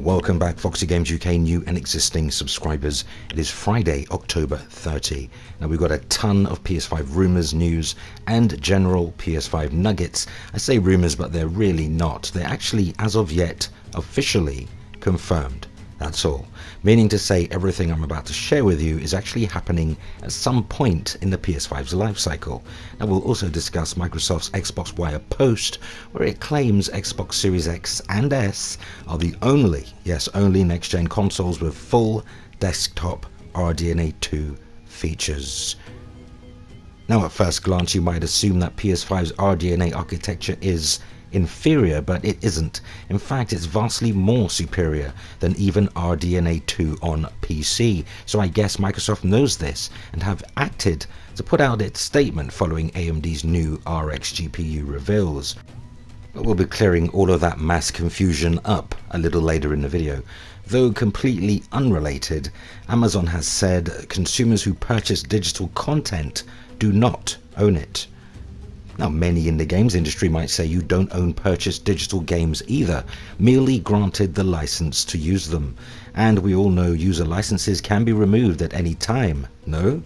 Welcome back, Foxy Games UK new and existing subscribers. It is Friday, October 30. Now we've got a ton of PS5 rumours, news and general PS5 nuggets. I say rumours, but they're really not. They're actually, as of yet, officially confirmed. That's all. Meaning to say everything I'm about to share with you is actually happening at some point in the PS5's life cycle. Now we'll also discuss Microsoft's Xbox Wire post, where it claims Xbox Series X and S are the only, yes, only next-gen consoles with full desktop RDNA 2 features. Now at first glance you might assume that PS5's RDNA architecture is inferior, but it isn't. In fact, it's vastly more superior than even RDNA 2 on PC. So I guess Microsoft knows this and have acted to put out its statement following AMD's new RX GPU reveals. But we'll be clearing all of that mass confusion up a little later in the video. Though completely unrelated, Amazon has said consumers who purchase digital content do not own it. Now, many in the games industry might say you don't own purchased digital games either, merely granted the license to use them. And we all know user licenses can be removed at any time, no?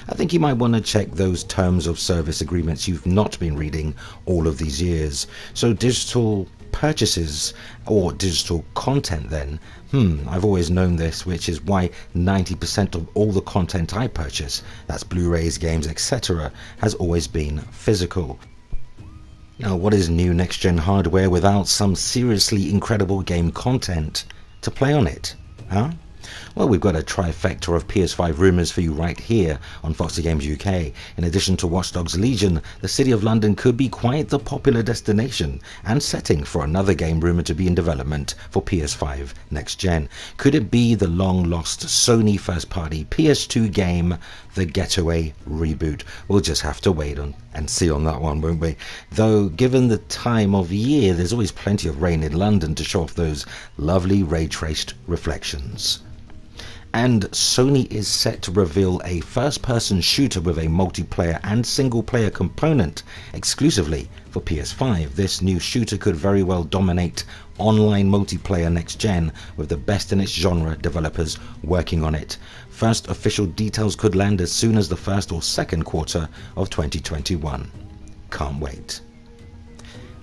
I think you might want to check those terms of service agreements you've not been reading all of these years. So digital purchases or digital content then, I've always known this, which is why 90% of all the content I purchase, that's Blu-rays, games, etc., has always been physical. Now what is new next-gen hardware without some seriously incredible game content to play on it, huh? Well, we've got a trifecta of PS5 rumours for you right here on Foxy Games UK. In addition to Watch Dogs Legion, the City of London could be quite the popular destination and setting for another game rumoured to be in development for PS5 next gen. Could it be the long-lost Sony first-party PS2 game, The Getaway Reboot? We'll just have to wait on and see on that one, won't we? Though, given the time of year, there's always plenty of rain in London to show off those lovely ray-traced reflections. And Sony is set to reveal a first-person shooter with a multiplayer and single-player component exclusively for PS5. This new shooter could very well dominate online multiplayer next-gen, with the best in its genre developers working on it. First official details could land as soon as the first or second quarter of 2021. Can't wait.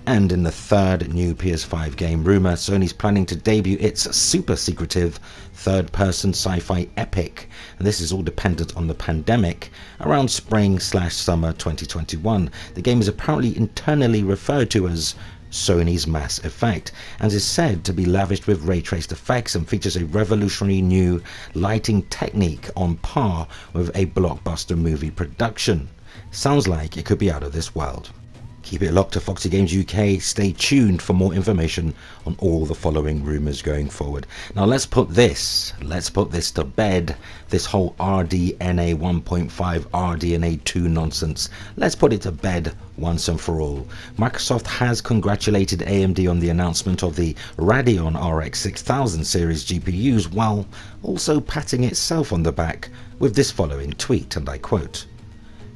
And in the third new PS5 game rumour, Sony's planning to debut its super secretive third-person sci-fi epic, and this is all dependent on the pandemic, around spring/summer 2021. The game is apparently internally referred to as Sony's Mass Effect, and is said to be lavished with ray-traced effects and features a revolutionary new lighting technique on par with a blockbuster movie production. Sounds like it could be out of this world. Keep it locked to Foxy Games UK. Stay tuned for more information on all the following rumours going forward. Now let's put this to bed, this whole RDNA 1.5, RDNA 2 nonsense. Let's put it to bed once and for all. Microsoft has congratulated AMD on the announcement of the Radeon RX 6000 series GPUs, while also patting itself on the back with this following tweet, and I quote,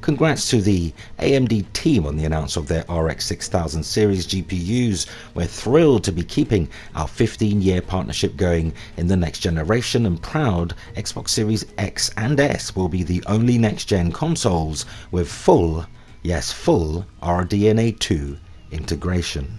"Congrats to the AMD team on the announcement of their RX 6000 series GPUs. We're thrilled to be keeping our 15-year partnership going in the next generation, and proud Xbox Series X and S will be the only next-gen consoles with full, yes, full RDNA 2 integration."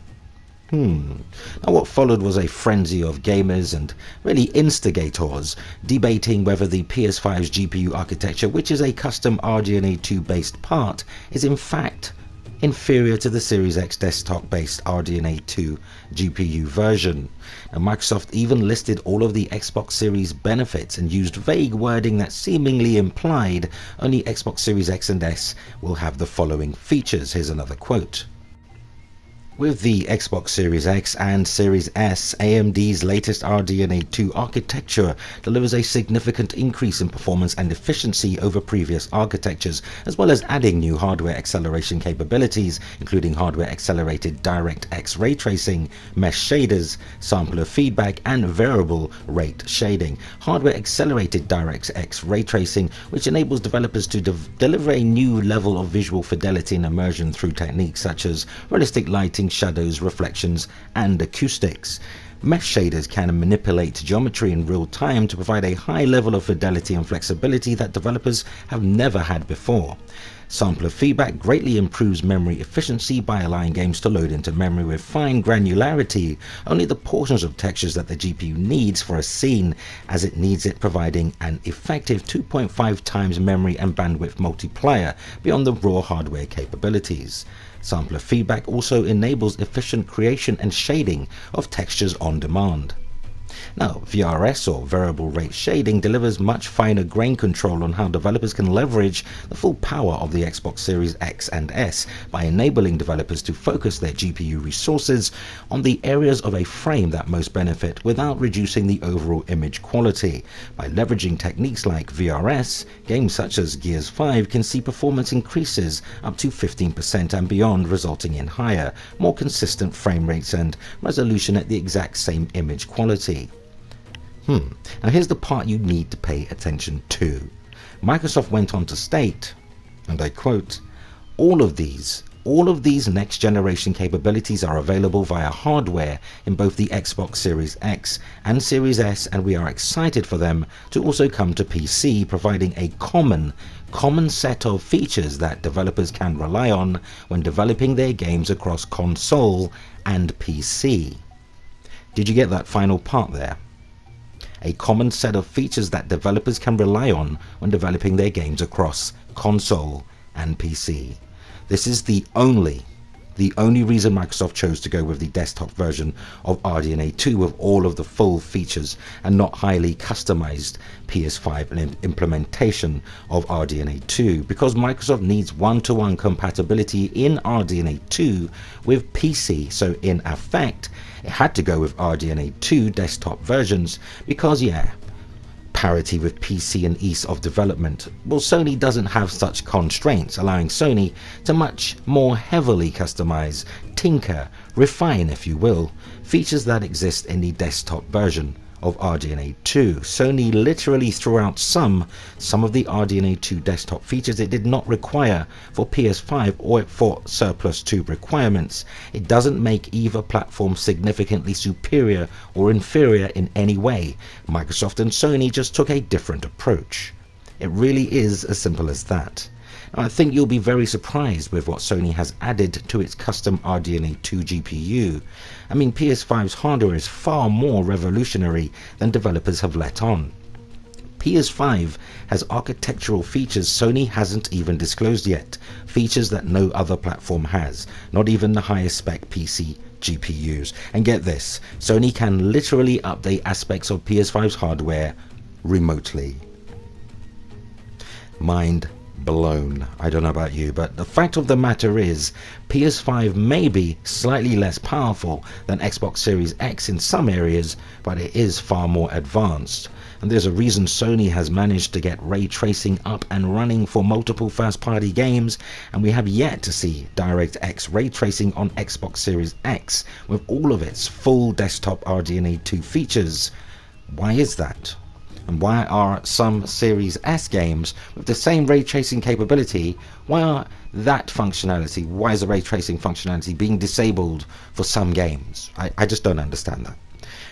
Now what followed was a frenzy of gamers and really instigators debating whether the PS5's GPU architecture, which is a custom RDNA 2 based part, is in fact inferior to the Series X desktop based RDNA 2 GPU version. And Microsoft even listed all of the Xbox Series benefits and used vague wording that seemingly implied only Xbox Series X and S will have the following features. Here's another quote. With the Xbox Series X and Series S, AMD's latest RDNA 2 architecture delivers a significant increase in performance and efficiency over previous architectures, as well as adding new hardware acceleration capabilities, including hardware-accelerated DirectX ray tracing, mesh shaders, sampler feedback, and variable rate shading. Hardware-accelerated DirectX ray tracing, which enables developers to deliver a new level of visual fidelity and immersion through techniques such as realistic lighting, shadows, reflections, and acoustics. Mesh shaders can manipulate geometry in real time to provide a high level of fidelity and flexibility that developers have never had before. Sampler feedback greatly improves memory efficiency by allowing games to load into memory with fine granularity, only the portions of textures that the GPU needs for a scene as it needs it, providing an effective 2.5 times memory and bandwidth multiplier beyond the raw hardware capabilities. Sampler feedback also enables efficient creation and shading of textures on demand. Now, VRS, or variable rate shading, delivers much finer grain control on how developers can leverage the full power of the Xbox Series X and S by enabling developers to focus their GPU resources on the areas of a frame that most benefit without reducing the overall image quality. By leveraging techniques like VRS, games such as Gears 5 can see performance increases up to 15% and beyond, resulting in higher, more consistent frame rates and resolution at the exact same image quality. Now here's the part you need to pay attention to. Microsoft went on to state, and I quote, all of these next generation capabilities are available via hardware in both the Xbox Series X and Series S, and we are excited for them to also come to PC, providing a common set of features that developers can rely on when developing their games across console and PC. Did you get that final part there? A common set of features that developers can rely on when developing their games across console and PC. This is the only reason Microsoft chose to go with the desktop version of RDNA 2 with all of the full features and not highly customized PS5 implementation of RDNA 2, because Microsoft needs one-to-one compatibility in RDNA 2 with PC. So in effect, it had to go with RDNA 2 desktop versions because, parity with PC and ease of development. Well, Sony doesn't have such constraints, allowing Sony to much more heavily customize, tinker, refine, if you will, features that exist in the desktop version of RDNA 2. Sony literally threw out some of the RDNA 2 desktop features it did not require for PS5 or for Surplus 2 requirements. It doesn't make either platform significantly superior or inferior in any way. Microsoft and Sony just took a different approach. It really is as simple as that. Now, I think you'll be very surprised with what Sony has added to its custom RDNA 2 GPU. I mean, PS5's hardware is far more revolutionary than developers have let on. PS5 has architectural features Sony hasn't even disclosed yet, features that no other platform has, not even the highest spec PC GPUs. And get this, Sony can literally update aspects of PS5's hardware remotely. Mind blown. I don't know about you, but the fact of the matter is PS5 may be slightly less powerful than Xbox Series X in some areas, but it is far more advanced. And there's a reason Sony has managed to get ray tracing up and running for multiple first-party games, and we have yet to see DirectX ray tracing on Xbox Series X with all of its full desktop RDNA 2 features. Why is that? And why are some Series S games with the same ray tracing capability, why is the ray tracing functionality being disabled for some games? I just don't understand that.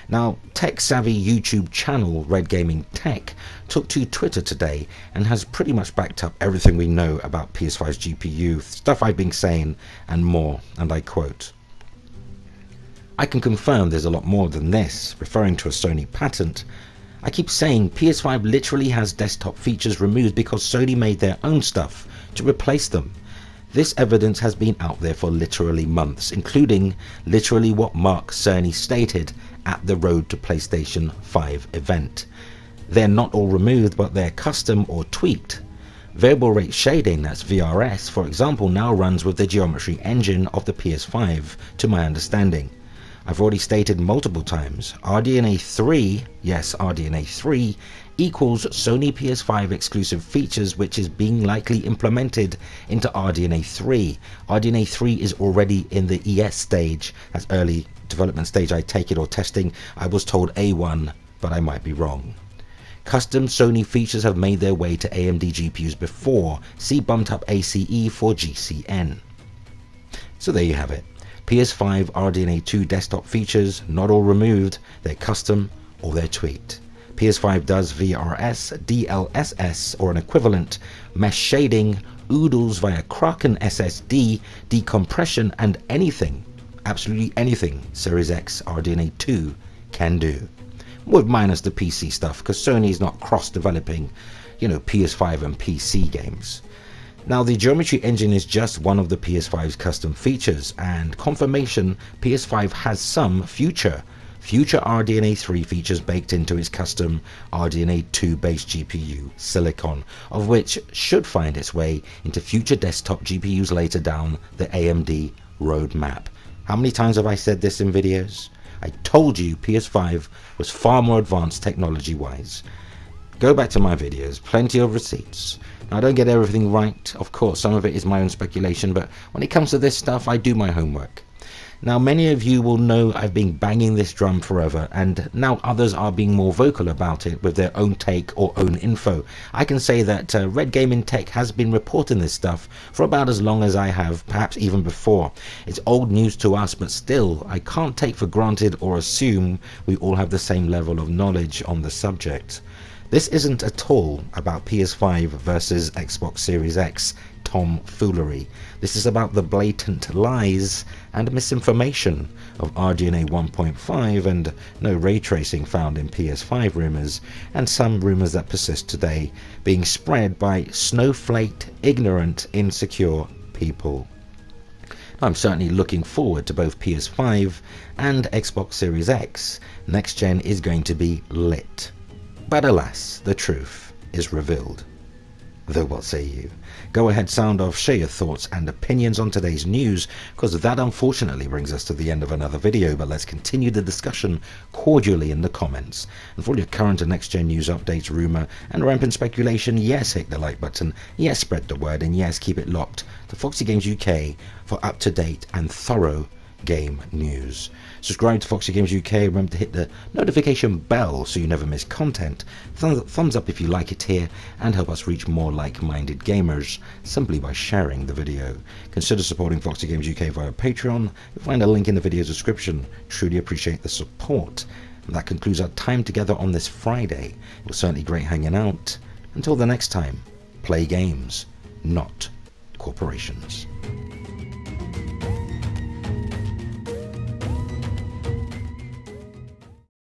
Now, tech-savvy YouTube channel Red Gaming Tech took to Twitter today and has pretty much backed up everything we know about PS5's GPU, stuff I've been saying and more, and I quote, "I can confirm there's a lot more than this," referring to a Sony patent. "I keep saying PS5 literally has desktop features removed because Sony made their own stuff to replace them. This evidence has been out there for literally months, including literally what Mark Cerny stated at the Road to PlayStation 5 event. They're not all removed, but they're custom or tweaked. Variable rate shading, that's VRS, for example, now runs with the geometry engine of the PS5, to my understanding. I've already stated multiple times, RDNA 3, yes, RDNA 3, equals Sony PS5 exclusive features, which is being likely implemented into RDNA 3. RDNA 3 is already in the ES stage, that's early development stage, I take it, or testing. I was told A1, but I might be wrong. Custom Sony features have made their way to AMD GPUs before. See bumped up ACE for GCN. So there you have it. PS5 RDNA 2 desktop features, not all removed, they're custom or they're tweaked. PS5 does VRS, DLSS or an equivalent, mesh shading, oodles via Kraken SSD, decompression and anything, absolutely anything Series X RDNA 2 can do. With minus the PC stuff, because Sony's not cross-developing, PS5 and PC games. Now, the geometry engine is just one of the PS5's custom features, and confirmation PS5 has some future RDNA 3 features baked into its custom RDNA 2 based GPU silicon, of which should find its way into future desktop GPUs later down the AMD roadmap. How many times have I said this in videos? I told you PS5 was far more advanced technology wise. Go back to my videos, plenty of receipts. Now, I don't get everything right, of course, some of it is my own speculation, but when it comes to this stuff, I do my homework. Now, many of you will know I've been banging this drum forever, and now others are being more vocal about it with their own take or own info. I can say that Red Gaming Tech has been reporting this stuff for about as long as I have, perhaps even before. It's old news to us, but still, I can't take for granted or assume we all have the same level of knowledge on the subject. This isn't at all about PS5 versus Xbox Series X tomfoolery. This is about the blatant lies and misinformation of RDNA 1.5 and no ray tracing found in PS5 rumors, and some rumors that persist today being spread by snowflaked, ignorant, insecure people. I'm certainly looking forward to both PS5 and Xbox Series X. Next gen is going to be lit. But alas, the truth is revealed. Though what say you? Go ahead, sound off, share your thoughts and opinions on today's news, because that unfortunately brings us to the end of another video, but let's continue the discussion cordially in the comments. And for all your current and next gen news updates, rumour and rampant speculation, yes, hit the like button, yes, spread the word, and yes, keep it locked to Foxy Games UK for up-to-date and thorough game news. Subscribe to Foxy Games UK. Remember to hit the notification bell so you never miss content. Thumbs up if you like it here, and help us reach more like-minded gamers simply by sharing the video. Consider supporting Foxy Games UK via Patreon. You'll find a link in the video description. Truly appreciate the support. And that concludes our time together on this Friday. It was certainly great hanging out. Until the next time, play games, not corporations.